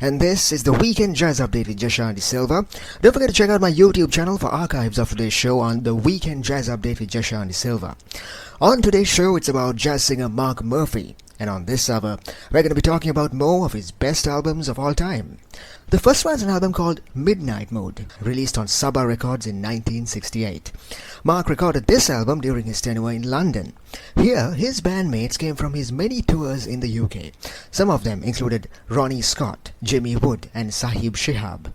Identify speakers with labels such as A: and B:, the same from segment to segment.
A: And this is the Weekend Jazz Update with Jashanti Silva. Don't forget to check out my YouTube channel for archives of today's show on the Weekend Jazz Update with Jashanti Silva. On today's show, it's about jazz singer Mark Murphy. And on this hour, we're going to be talking about more of his best albums of all time. The first one is an album called Midnight Mood, released on Saba Records in 1968. Mark recorded this album during his tenure in London. Here, his bandmates came from his many tours in the UK. Some of them included Ronnie Scott, Jimmy Wood, and Sahib Shihab.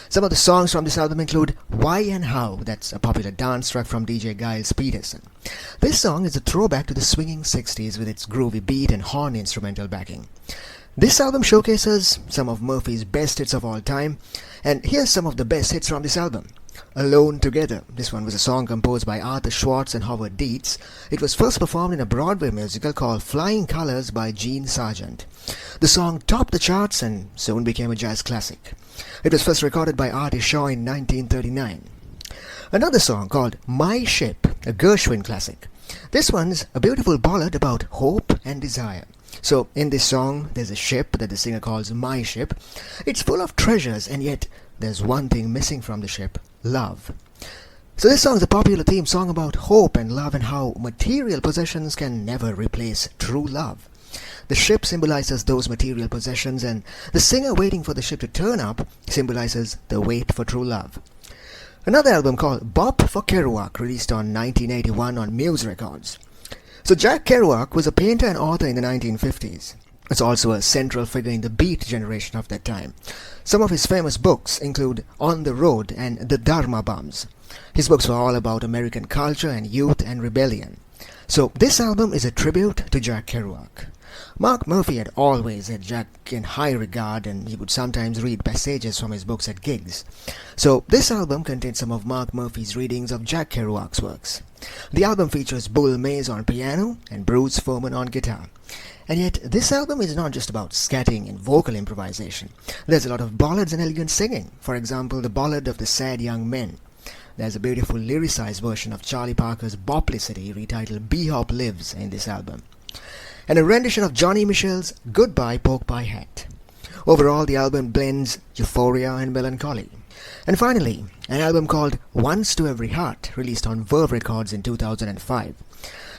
A: Some of the songs from this album include Why and How, that's a popular dance track from DJ Giles Peterson. This song is a throwback to the swinging 60s with its groovy beat and horn instrumental backing. This album showcases some of Murphy's best hits of all time, and here's some of the best hits from this album. Alone Together. This one was a song composed by Arthur Schwartz and Howard Dietz. It was first performed in a Broadway musical called Flying Colors by Gene Sargent. The song topped the charts and soon became a jazz classic. It was first recorded by Artie Shaw in 1939. Another song called My Ship, a Gershwin classic. This one's a beautiful ballad about hope and desire. So in this song, there's a ship that the singer calls My Ship. It's full of treasures, and yet there's one thing missing from the ship: love. So this song is a popular theme song about hope and love and how material possessions can never replace true love. The ship symbolizes those material possessions, and the singer waiting for the ship to turn up symbolizes the wait for true love. Another album called Bop for Kerouac, released on 1981 on Muse Records. So Jack Kerouac was a painter and author in the 1950s. It's also a central figure in the beat generation of that time. Some of his famous books include On the Road and The Dharma Bums. His books were all about American culture and youth and rebellion. So this album is a tribute to Jack Kerouac. Mark Murphy had always had Jack in high regard, and he would sometimes read passages from his books at gigs. So this album contains some of Mark Murphy's readings of Jack Kerouac's works. The album features Bull Mays on piano and Bruce Furman on guitar. And yet, this album is not just about scatting and vocal improvisation. There's a lot of ballads and elegant singing. For example, the ballad of the Sad Young Men. There's a beautiful lyricized version of Charlie Parker's Boplicity retitled B-Hop Lives in this album. And a rendition of Johnny Mitchell's Goodbye Pork Pie Hat. Overall, the album blends euphoria and melancholy. And finally, an album called Once to Every Heart, released on Verve Records in 2005.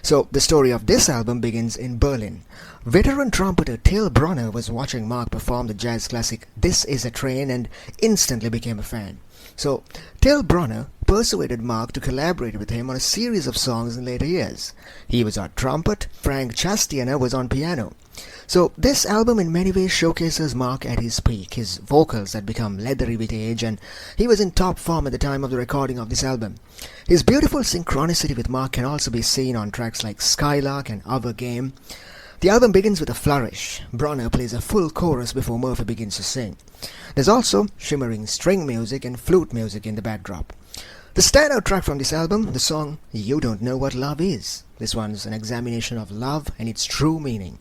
A: So, the story of this album begins in Berlin. Veteran trumpeter Till Bronner was watching Mark perform the jazz classic This Is a Train and instantly became a fan. So, Till Bronner persuaded Mark to collaborate with him on a series of songs in later years. He was on trumpet, Frank Chastiana was on piano. So this album in many ways showcases Mark at his peak. His vocals had become leathery with age, and he was in top form at the time of the recording of this album. His beautiful synchronicity with Mark can also be seen on tracks like Skylark and Our Game. The album begins with a flourish. Bronner plays a full chorus before Murphy begins to sing. There's also shimmering string music and flute music in the backdrop. The standout track from this album, the song You Don't Know What Love Is. This one's an examination of love and its true meaning.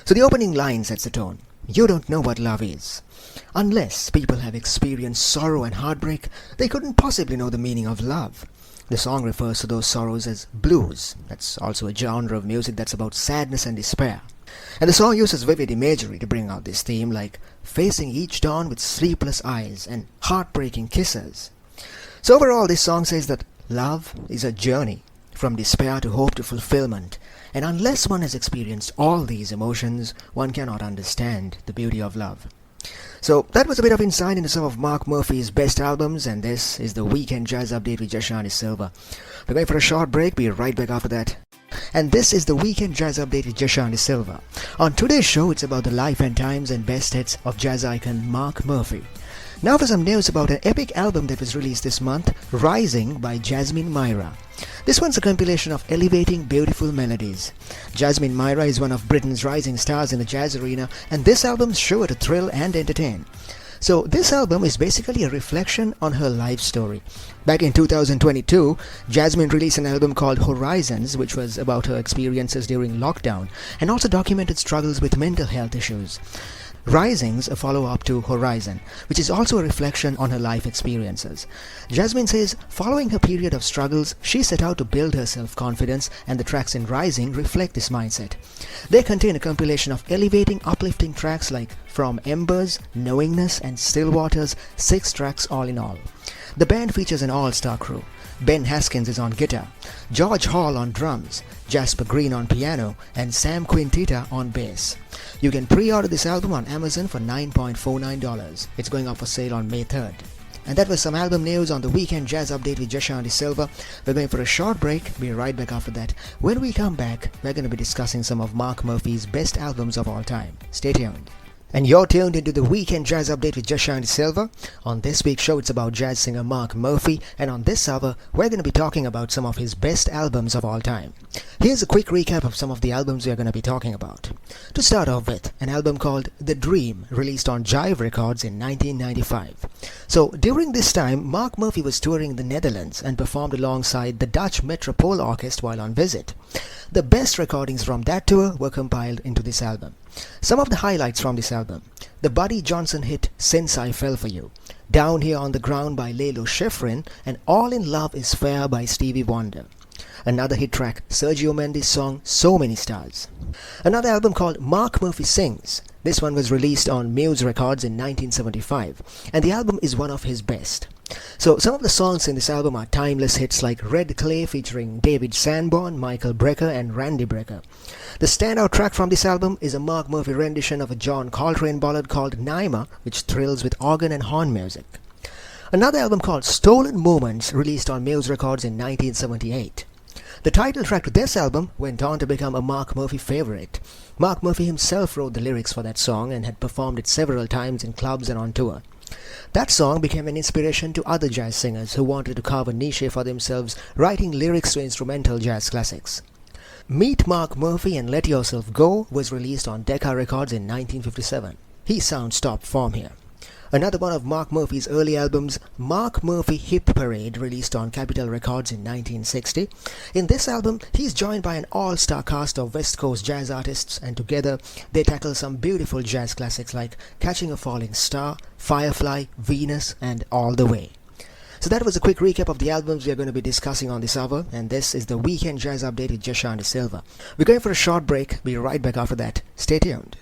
A: So the opening line sets the tone. You don't know what love is. Unless people have experienced sorrow and heartbreak, they couldn't possibly know the meaning of love. The song refers to those sorrows as blues. That's also a genre of music that's about sadness and despair. And the song uses vivid imagery to bring out this theme, like facing each dawn with sleepless eyes and heartbreaking kisses. So overall, this song says that love is a journey from despair to hope to fulfillment, and unless one has experienced all these emotions, one cannot understand the beauty of love. So that was a bit of insight into some of Mark Murphy's best albums, and this is the Weekend Jazz Update with Jashanti Silva. We're going for a short break, be right back after that. And this is the Weekend Jazz Update with Jashanti Silva. On today's show, it's about the life and times and best hits of jazz icon Mark Murphy. Now for some news about an epic album that was released this month, Rising by Jasmine Myra. This one's a compilation of elevating, beautiful melodies. Jasmine Myra is one of Britain's rising stars in the jazz arena, and this album's sure to thrill and entertain. So this album is basically a reflection on her life story. Back in 2022, Jasmine released an album called Horizons, which was about her experiences during lockdown and also documented struggles with mental health issues. Rising's a follow-up to Horizon, which is also a reflection on her life experiences. Jasmine says, following her period of struggles, she set out to build her self-confidence, and the tracks in Rising reflect this mindset. They contain a compilation of elevating, uplifting tracks like From Embers, Knowingness, and Still Waters, 6 tracks all in all. The band features an all-star crew. Ben Haskins is on guitar, George Hall on drums, Jasper Green on piano, and Sam Quintita on bass. You can pre-order this album on Amazon for $9.49. It's going up for sale on May 3rd. And that was some album news on the Weekend Jazz Update with Jashanti Silva. We're going for a short break. Be right back after that. When we come back, we're going to be discussing some of Mark Murphy's best albums of all time. Stay tuned. And you're tuned into the Weekend Jazz Update with Jashanti Silva. On this week's show, it's about jazz singer Mark Murphy, and on this hour, we're going to be talking about some of his best albums of all time. Here's a quick recap of some of the albums we're going to be talking about. To start off with, an album called The Dream, released on Jive Records in 1995. So, during this time, Mark Murphy was touring the Netherlands and performed alongside the Dutch Metropole Orchestra while on visit. The best recordings from that tour were compiled into this album. Some of the highlights from this album: the Buddy Johnson hit Since I Fell For You, Down Here on the Ground by Lalo Schifrin, and All in Love Is Fair by Stevie Wonder. Another hit track, Sergio Mendes' song So Many Stars. Another album called Mark Murphy Sings. This one was released on Muse Records in 1975, and the album is one of his best. So some of the songs in this album are timeless hits like Red Clay featuring David Sanborn, Michael Brecker, and Randy Brecker. The standout track from this album is a Mark Murphy rendition of a John Coltrane ballad called Naima, which thrills with organ and horn music. Another album called Stolen Moments, released on Muse Records in 1978. The title track to this album went on to become a Mark Murphy favorite. Mark Murphy himself wrote the lyrics for that song and had performed it several times in clubs and on tour. That song became an inspiration to other jazz singers who wanted to carve a niche for themselves, writing lyrics to instrumental jazz classics. Meet Mark Murphy and Let Yourself Go was released on Decca Records in 1957. He sounds top form here. Another one of Mark Murphy's early albums, Mark Murphy Hip Parade, released on Capitol Records in 1960. In this album, he's joined by an all-star cast of West Coast jazz artists, and together they tackle some beautiful jazz classics like Catching a Falling Star, Firefly, Venus, and All the Way. So that was a quick recap of the albums we are going to be discussing on this hour, and this is the Weekend Jazz Update with Jashanti Silva. We're going for a short break. Be right back after that. Stay tuned.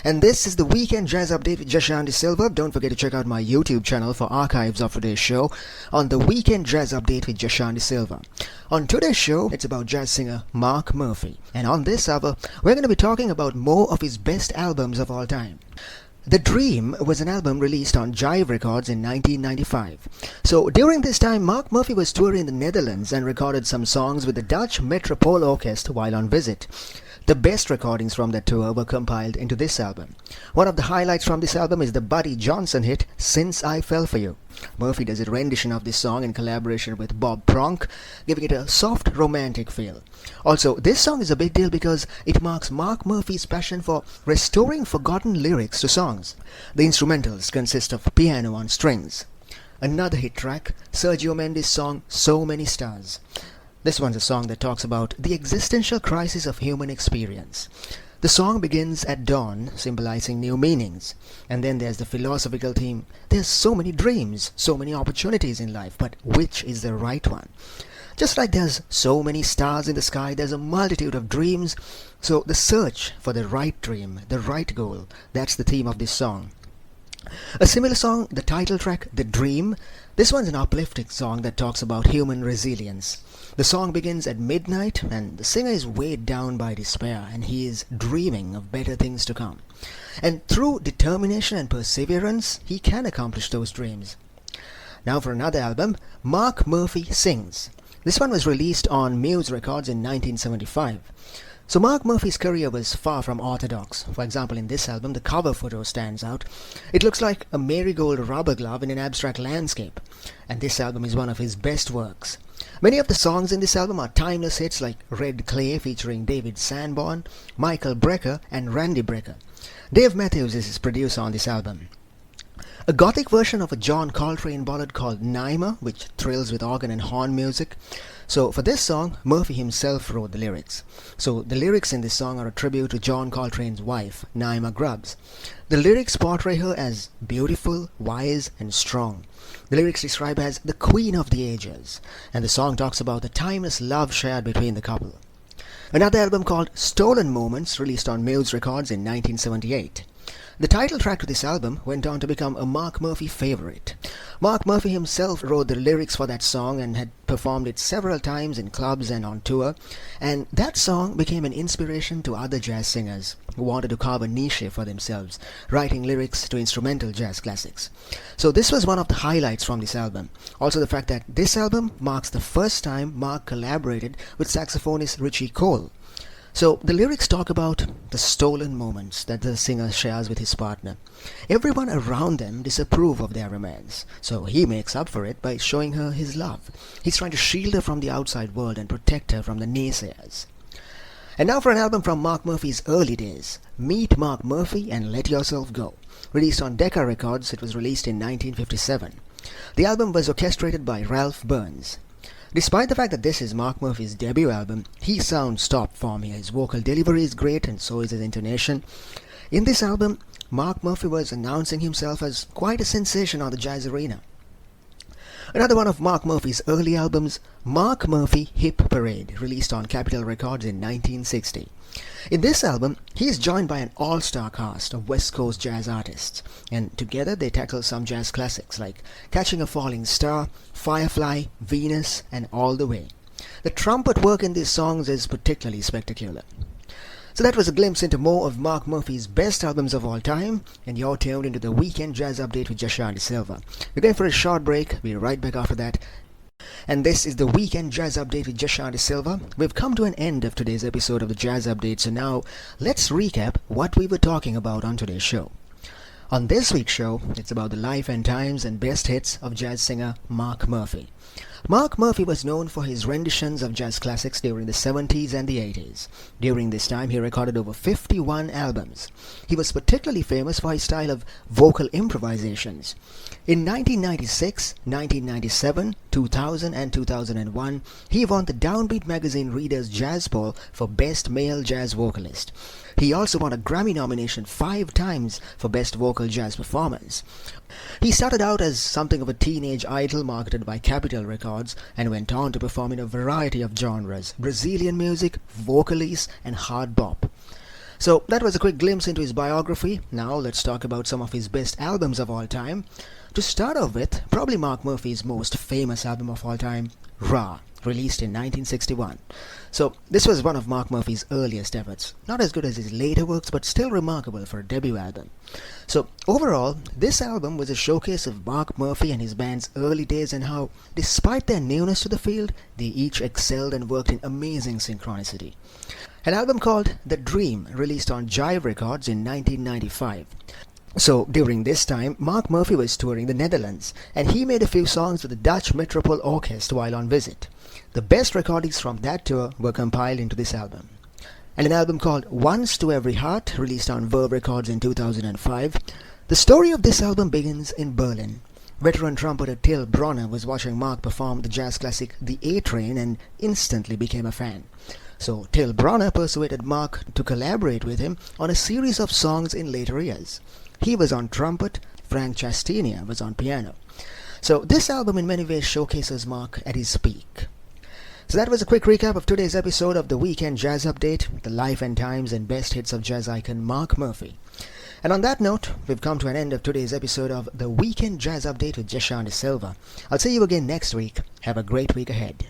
A: And this is the Weekend Jazz Update with Jashanti Silva. Don't forget to check out my YouTube channel for archives of today's show on the Weekend Jazz Update with Jashanti Silva. On today's show, it's about jazz singer Mark Murphy. And on this hour, we're going to be talking about more of his best albums of all time. The Dream was an album released on Jive Records in 1995. So during this time, Mark Murphy was touring the Netherlands and recorded some songs with the Dutch Metropole Orchestra while on visit. The best recordings from that tour were compiled into this album. One of the highlights from this album is the Buddy Johnson hit Since I Fell For You. Murphy does a rendition of this song in collaboration with Bob Pronk, giving it a soft romantic feel. Also, this song is a big deal because it marks Mark Murphy's passion for restoring forgotten lyrics to songs. The instrumentals consist of piano on strings. Another hit track, Sergio Mendes' song So Many Stars. This one's a song that talks about the existential crisis of human experience. The song begins at dawn, symbolizing new meanings. And then there's the philosophical theme. There's so many dreams, so many opportunities in life, but which is the right one? Just like there's so many stars in the sky, there's a multitude of dreams. So the search for the right dream, the right goal, that's the theme of this song. A similar song, the title track, The Dream. This one's an uplifting song that talks about human resilience. The song begins at midnight and the singer is weighed down by despair and he is dreaming of better things to come. And through determination and perseverance, he can accomplish those dreams. Now for another album, Mark Murphy Sings. This one was released on Muse Records in 1975. So Mark Murphy's career was far from orthodox. For example, in this album, the cover photo stands out. It looks like a marigold rubber glove in an abstract landscape. And this album is one of his best works. Many of the songs in this album are timeless hits like Red Clay featuring David Sanborn, Michael Brecker, and Randy Brecker. Dave Matthews is his producer on this album. A gothic version of a John Coltrane ballad called Naima, which thrills with organ and horn music. So for this song, Murphy himself wrote the lyrics. So the lyrics in this song are a tribute to John Coltrane's wife, Naima Grubbs. The lyrics portray her as beautiful, wise, and strong. The lyrics describe her as the queen of the ages, and the song talks about the timeless love shared between the couple. Another album called Stolen Moments, released on Muse Records in 1978. The title track to this album went on to become a Mark Murphy favorite. Mark Murphy himself wrote the lyrics for that song and had performed it several times in clubs and on tour, and that song became an inspiration to other jazz singers who wanted to carve a niche for themselves, writing lyrics to instrumental jazz classics. So this was one of the highlights from this album. Also the fact that this album marks the first time Mark collaborated with saxophonist Richie Cole. So the lyrics talk about the stolen moments that the singer shares with his partner. Everyone around them disapprove of their romance, so he makes up for it by showing her his love. He's trying to shield her from the outside world and protect her from the naysayers. And now for an album from Mark Murphy's early days, Meet Mark Murphy and Let Yourself Go. Released on Decca Records, it was released in 1957. The album was orchestrated by Ralph Burns. Despite the fact that this is Mark Murphy's debut album, he sounds top form here. His vocal delivery is great and so is his intonation. In this album, Mark Murphy was announcing himself as quite a sensation on the jazz arena. Another one of Mark Murphy's early albums, Mark Murphy Hip Parade, released on Capitol Records in 1960. In this album, he is joined by an all-star cast of West Coast jazz artists, and together they tackle some jazz classics like Catching a Falling Star, Firefly, Venus, and All the Way. The trumpet work in these songs is particularly spectacular. So that was a glimpse into more of Mark Murphy's best albums of all time, and you're tuned into the Weekend Jazz Update with Joshua De Silva. We're going for a short break. We'll be right back after that. And this is the Weekend Jazz Update with Joshua De Silva. We've come to an end of today's episode of the Jazz Update, so now let's recap what we were talking about on today's show. On this week's show, it's about the life and times and best hits of jazz singer Mark Murphy. Mark Murphy was known for his renditions of jazz classics during the 70s and the 80s. During this time, he recorded over 51 albums. He was particularly famous for his style of vocal improvisations. In 1996, 1997, 2000 and 2001, he won the Downbeat magazine Reader's Jazz Poll for Best Male Jazz Vocalist. He also won a Grammy nomination 5 times for Best Vocal Jazz Performance. He started out as something of a teenage idol marketed by Capitol Records and went on to perform in a variety of genres: Brazilian music, vocalese, and hard bop. So that was a quick glimpse into his biography. Now let's talk about some of his best albums of all time. To start off with, probably Mark Murphy's most famous album of all time, Ra, released in 1961. So this was one of Mark Murphy's earliest efforts. Not as good as his later works, but still remarkable for a debut album. So overall, this album was a showcase of Mark Murphy and his band's early days and how, despite their newness to the field, they each excelled and worked in amazing synchronicity. An album called The Dream, released on Jive Records in 1995. So during this time, Mark Murphy was touring the Netherlands, and he made a few songs with the Dutch Metropole Orchestra while on visit. The best recordings from that tour were compiled into this album. And an album called Once to Every Heart, released on Verve Records in 2005. The story of this album begins in Berlin. Veteran trumpeter Till Bronner was watching Mark perform the jazz classic The A-Train and instantly became a fan. So Till Bronner persuaded Mark to collaborate with him on a series of songs in later years. He was on trumpet, Frank Chastenia was on piano. So this album in many ways showcases Mark at his peak. So that was a quick recap of today's episode of the Weekend Jazz Update, the life and times and best hits of jazz icon Mark Murphy. And on that note, we've come to an end of today's episode of the Weekend Jazz Update with Joshua De Silva. I'll see you again next week. Have a great week ahead.